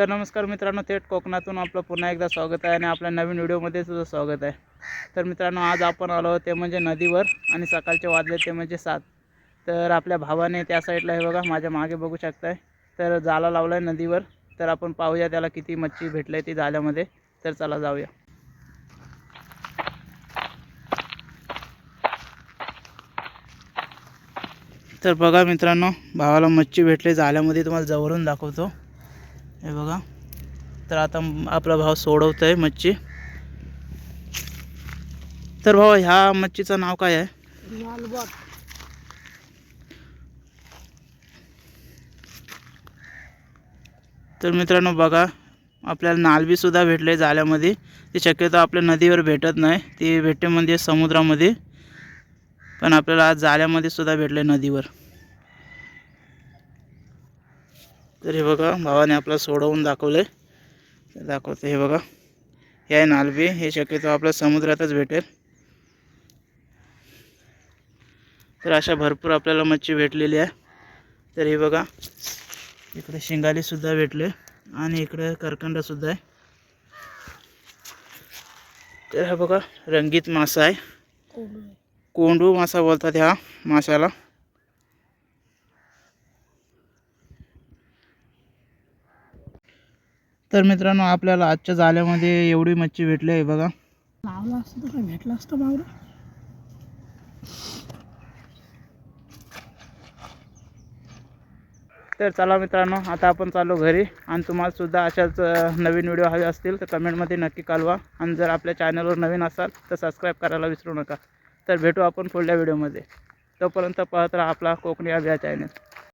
तर नमस्कार मित्रांनो, थेट कोकणातून आपलं पुन्हा एकदा स्वागत आहे आणि आपल्या नवीन व्हिडिओमध्ये सुद्धा स्वागत आहे। तर मित्रांनो, आज आपण आलो ते म्हणजे नदीवर आणि सकाळचे वाजले ते म्हणजे 7। तर आपल्या भावाने त्या साईडला हे बघा माझ्या मागे बघू शकताय, तर जाळा लावलाय नदीवर। तर आपण पाहूया त्याला किती मच्छी भेटले ती जाळ्यामध्ये। तर चला जाऊया। तर बघा मित्रांनो, भावाला मच्छी भेटले जाळ्यामध्ये, तुम्हाला जवळून दाखवतो। हे बघा, तर आता आपला भाव सोडवतोय मच्छी। तर भाऊ, ह्या मच्छीचं नाव काय आहे? नालबट। तर मित्रांनो बघा, आपल्याला नालबी सुद्धा भेटले जाळ्यामध्ये। ती शक्यतो आपल्या नदीवर भेटत नाही, ती भेटते म्हणजे समुद्रामध्ये, पण आपल्याला आज जाळ्यामध्ये सुद्धा भेटले नदीवर। तर हे बघा, भावाने आपला सोडवून दाखवले, दाखवते। हे बघा, हे आहे नालबी, हे शक्यतो आपल्या समुद्रातच भेटेल। तर अशा भरपूर आपल्याला मच्छी भेटलेली आहे। तर हे बघा, इकडे शिंगाली सुद्धा भेटले आणि इकडे करकंडा सुद्धा आहे। तर हा बघा, रंगीत मासा आहे, कोंडू मासा बोलतात ह्या माशाला। तर मित्रांनो, आपल्याला आजच्या जाळ्यामध्ये एवढी मच्छी भेटली आहे बघा। लावला असतं तर भेटला असतं बावरा। तर चला मित्रांनो, आता आपण चाललो घरी। आणि तुम्हाला सुद्धा अशाच नवीन व्हिडिओ हवे असतील तर कमेंटमध्ये नक्की कळवा। आणि जर आपल्या चॅनलवर नवीन असाल तर सबस्क्राईब करायला विसरू नका। तर भेटू आपण पुढल्या व्हिडिओमध्ये। तोपर्यंत पाहत राहा आपला कोकणी अभिया चॅनल।